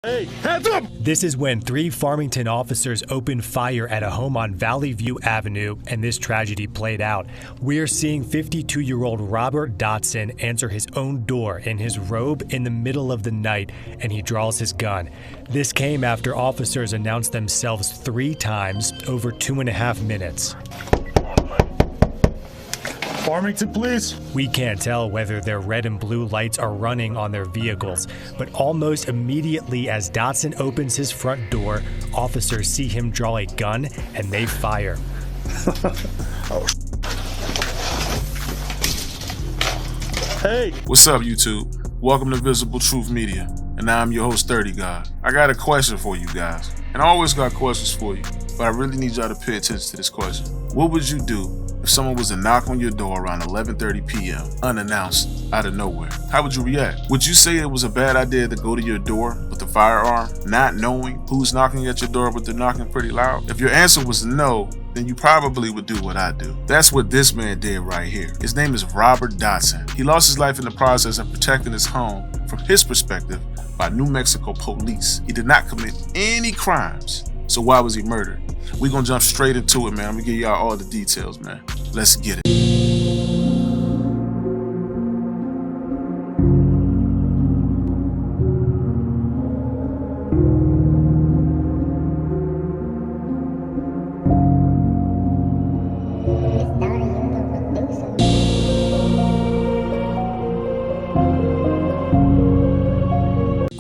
Hey, hands up! This is when 3 Farmington officers opened fire at a home on Valley View Avenue, and this tragedy played out. We're seeing 52-year-old Robert Dotson answer his own door in his robe in the middle of the night, and he draws his gun. This came after officers announced themselves 3 times over 2.5 minutes. Farmington, please. We can't tell whether their red and blue lights are running on their vehicles, but almost immediately as Dotson opens his front door, officers see him draw a gun and they fire. Hey! What's up, YouTube? Welcome to Visible Truth Media, and I'm your host, 30 God. I got a question for you guys, and I always got questions for you, but I really need y'all to pay attention to this question. What would you do if someone was to knock on your door around 11:30 p.m., unannounced, out of nowhere? How would you react? Would you say it was a bad idea to go to your door with a firearm, not knowing who's knocking at your door, but they're knocking pretty loud? If your answer was no, then you probably would do what I do. That's what this man did right here. His name is Robert Dotson. He lost his life in the process of protecting his home, from his perspective, by New Mexico police. He did not commit any crimes. So why was he murdered? We're gonna jump straight into it, man. I'm gonna give y'all all the details, man. Let's get it.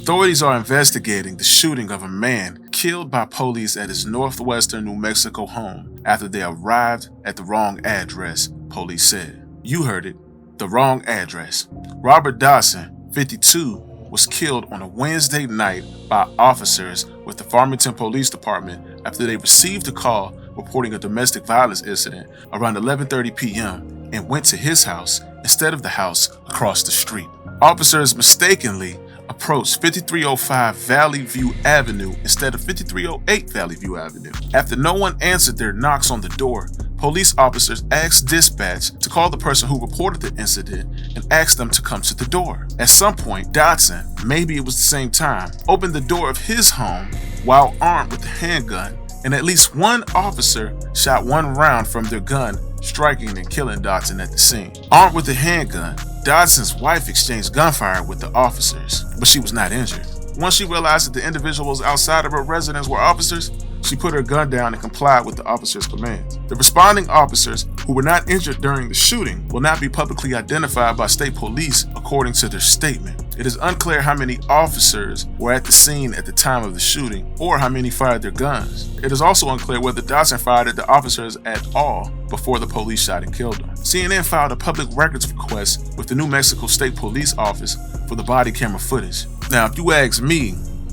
Authorities are investigating the shooting of a man killed by police at his northwestern New Mexico home after they arrived at the wrong address, police said. You heard it, the wrong address. Robert Dotson, 52, was killed on a Wednesday night by officers with the Farmington Police Department after they received a call reporting a domestic violence incident around 11:30 p.m. and went to his house instead of the house across the street. Officers mistakenly approached 5305 Valley View Avenue instead of 5308 Valley View Avenue. After no one answered their knocks on the door, police officers asked dispatch to call the person who reported the incident and asked them to come to the door. At some point, Dotson, maybe it was the same time, opened the door of his home while armed with a handgun, and at least one officer shot 1 round from their gun, striking and killing Dotson at the scene. Armed with a handgun, Dotson's wife exchanged gunfire with the officers, but she was not injured. Once she realized that the individuals outside of her residence were officers, she put her gun down and complied with the officers' commands. The responding officers, who were not injured during the shooting, will not be publicly identified by state police according to their statement. It is unclear how many officers were at the scene at the time of the shooting or how many fired their guns. It is also unclear whether Dotson fired at the officers at all before the police shot and killed them. CNN filed a public records request with the New Mexico State Police Office for the body camera footage. Now, if you ask me,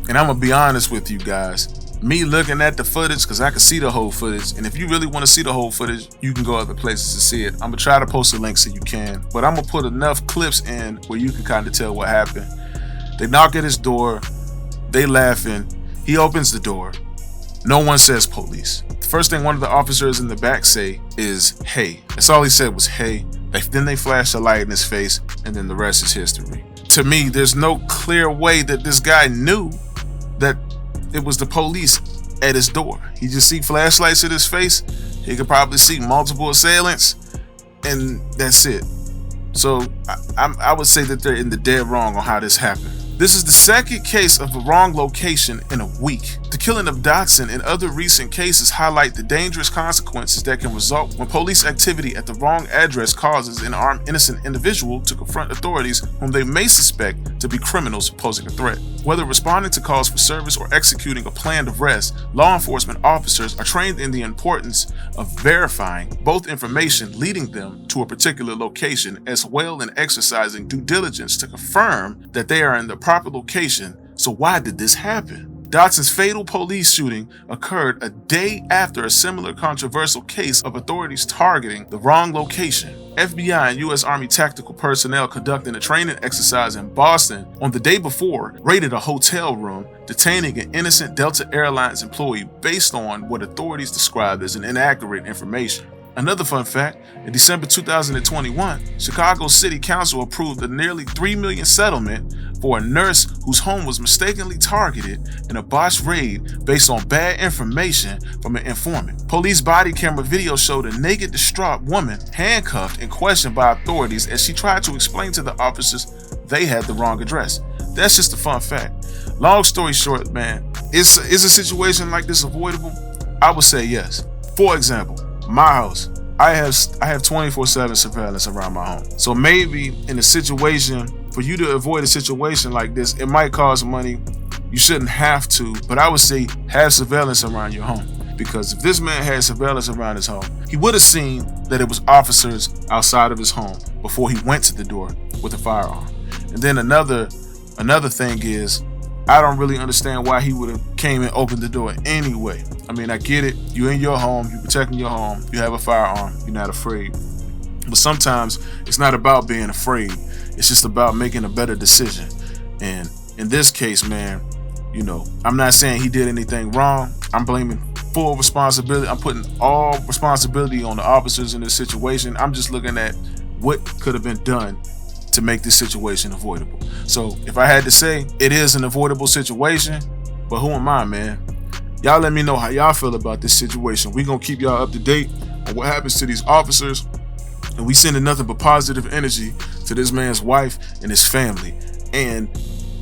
and I'm gonna be honest with you guys, me looking at the footage, because I can see the whole footage, and if you really want to see the whole footage, you can go other places to see it. I'm gonna try to post a link so you can, but I'm gonna put enough clips in where you can kind of tell what happened. They knock at his door, they laughing, he opens the door, no one says police. The first thing one of the officers in the back say is, hey. That's all he said was, hey. Then they flash a light in his face, and then the rest is history. To me, there's no clear way that this guy knew that it was the police at his door. He just see flashlights in his face. He could probably see multiple assailants, and that's it. So I would say that they're in the dead wrong on how this happened. This is the second case of the wrong location in a week. The killing of Dotson and other recent cases highlight the dangerous consequences that can result when police activity at the wrong address causes an armed innocent individual to confront authorities whom they may suspect to be criminals posing a threat. Whether responding to calls for service or executing a planned arrest, law enforcement officers are trained in the importance of verifying both information leading them to a particular location as well as exercising due diligence to confirm that they are in the proper location. So why did this happen? Dotson's fatal police shooting occurred a day after a similar controversial case of authorities targeting the wrong location. FBI and U.S. Army tactical personnel conducting a training exercise in Boston on the day before raided a hotel room, detaining an innocent Delta Airlines employee based on what authorities described as an inaccurate information. Another fun fact, in December 2021, Chicago City Council approved a nearly $3 million settlement for a nurse whose home was mistakenly targeted in a botched raid based on bad information from an informant. Police body camera video showed a naked, distraught woman handcuffed and questioned by authorities as she tried to explain to the officers they had the wrong address. That's just a fun fact. Long story short, man, is a situation like this avoidable? I would say yes. For example, my house, I have 24/7 surveillance around my home. So maybe in a situation, for you to avoid a situation like this, it might cost money. You shouldn't have to, but I would say have surveillance around your home. Because if this man had surveillance around his home, he would have seen that it was officers outside of his home before he went to the door with a firearm. And then another thing is, I don't really understand why he would have came and opened the door anyway. I mean, I get it. You're in your home. You're protecting your home. You have a firearm. You're not afraid. But sometimes it's not about being afraid. It's just about making a better decision. And in this case, man, you know, I'm not saying he did anything wrong. I'm blaming full responsibility. I'm putting all responsibility on the officers in this situation. I'm just looking at what could have been done to make this situation avoidable. So if I had to say, it is an avoidable situation, but who am I, man? Y'all let me know how y'all feel about this situation. We gonna keep y'all up to date on what happens to these officers, and we sending nothing but positive energy to this man's wife and his family. And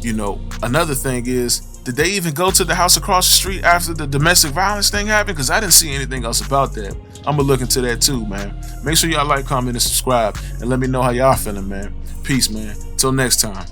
you know, another thing is, did they even go to the house across the street after the domestic violence thing happened? Because I didn't see anything else about that. I'm gonna look into that too, man. Make sure y'all like, comment, and subscribe, and let me know how y'all feeling, man. Peace, man. Till next time.